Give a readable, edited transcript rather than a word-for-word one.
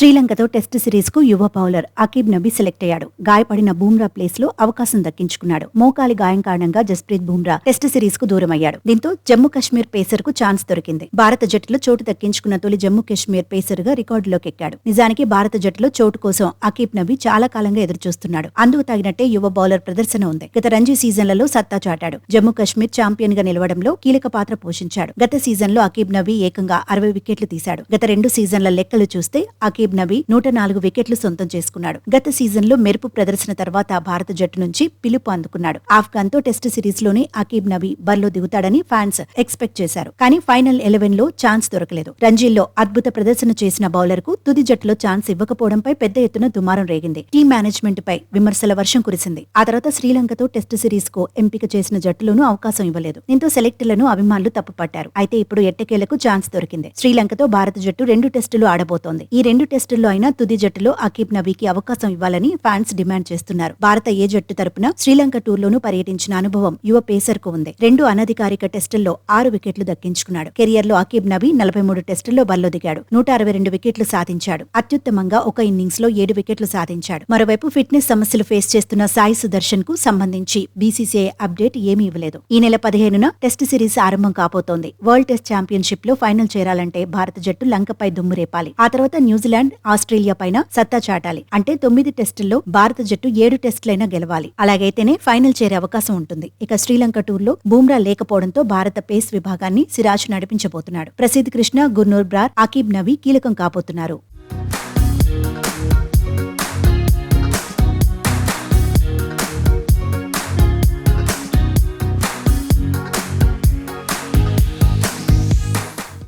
శ్రీలంకతో test series కు యువ బౌలర్ అకీబ్ నబీ సెలెక్ట్ అయ్యాడు. గాయపడిన బూమ్రా ప్లేస్ లో అవకాశం దక్కించుకున్నాడు. మోకాలి గాయం కారణంగా జస్ప్రీత్ బూమ్రా టెస్ట్ సిరీస్ కు దూరం అయ్యాడు. దీంతో జమ్మూ కశ్మీర్ పేసర్ కు ఛాన్స్ దొరికింది. భారత జట్టులో చోటు దక్కించుకున్న తొలి జమ్మూ కశ్మీర్ పేసర్ గా రికార్డులోకి ఎక్కాడు. నిజానికి భారత జట్టులో చోటు కోసం అకీబ్ నబీ చాలా కాలంగా ఎదురుచూస్తున్నాడు. అందుకు తగినట్టే యువ బౌలర్ ప్రదర్శన ఉంది. గత రంజీ సీజన్లలో సత్తా చాటాడు. జమ్మూ కశ్మీర్ ఛాంపియన్ గా నిలవడంలో కీలక పాత్ర పోషించాడు. గత సీజన్ లో అకీబ్ నబీ ఏకంగా 60 వికెట్లు తీశాడు. గత 2 సీజన్ల లెక్కలు చూస్తే అకీబ్ నబీ 104 వికెట్లు సొంతం చేసుకున్నాడు. గత సీజన్ లో మెరుపు ప్రదర్శన తర్వాత భారత జట్టు నుంచి పిలుపు అందుకున్నాడు. ఆఫ్ఘాన్ తో టెస్ట్ సిరీస్ లోనే అకీబ్ నబీ బరిలో దిగుతాడని ఫ్యాన్స్ ఎక్స్పెక్ట్ చేశారు. కానీ ఫైనల్ 11 లో ఛాన్స్ దొరకలేదు. రంజీల్లో అద్భుత ప్రదర్శన చేసిన బౌలర్ కు తుది జట్టులో ఛాన్స్ ఇవ్వకపోవడంపై పెద్ద ఎత్తున దుమారం రేగింది. టీం మేనేజ్మెంట్ పై విమర్శల వర్షం కురిసింది. ఆ తర్వాత శ్రీలంకతో టెస్ట్ సిరీస్ కు ఎంపిక చేసిన జట్టులోనూ అవకాశం ఇవ్వలేదు. దీంతో సెలెక్టర్లను అభిమానులు తప్పుపట్టారు. అయితే ఇప్పుడు ఎట్టకేలకు ఛాన్స్ దొరికింది. శ్రీలంకతో భారత జట్టు 2 టెస్టులు ఆడబోతోంది. ఈ 2 టెస్టుల్లో అయినా తుది జట్టులో అకీబ్ నబీకి అవకాశం ఇవ్వాలని ఫ్యాన్స్ డిమాండ్ చేస్తున్నారు. భారత ఏ జట్టు తరపున శ్రీలంక టూర్లోనూ పర్యటించిన అనుభవం యువ పేసర్ కు ఉంది. 2 అనధికారిక టెస్టుల్లో 6 వికెట్లు దక్కించుకున్నాడు. కెరియర్ లో అకీబ్ నబీ 43 టెస్టుల్లో బరిలో దిగాడు. 162 వికెట్లు సాధించాడు. అత్యుత్తమంగా ఒక ఇన్నింగ్స్ లో 7 వికెట్లు సాధించాడు. మరోవైపు ఫిట్నెస్ సమస్యలు ఫేస్ చేస్తున్న సాయి సుదర్శన్ కు సంబంధించి బీసీసీఐ అప్డేట్ ఏమీ ఇవ్వలేదు. ఈ నెల 15న టెస్ట్ సిరీస్ ఆరంభం కాబోతోంది. వరల్డ్ టెస్ట్ ఛాంపియన్షిప్ లో ఫైనల్ చేరాలంటే భారత జట్టు లంకపై దుమ్ము రేపాలి. ఆ తర్వాత న్యూజిలాండ్, ఆస్ట్రేలియా పైన సత్తా చాటాలి. అంటే 9 టెస్టుల్లో భారత జట్టు 7 టెస్టులైనా గెలవాలి. అలాగైతేనే ఫైనల్ చేరే అవకాశం ఉంటుంది. ఇక శ్రీలంక టూర్లో బూమ్రా లేకపోవడంతో భారత పేస్ విభాగాన్ని సిరాజ్ నడిపించబోతున్నాడు. ప్రసిద్ధ్ కృష్ణ, గుర్నూర్ బ్రార్, అకీబ్ నబీ కీలకం కాబోతున్నారు.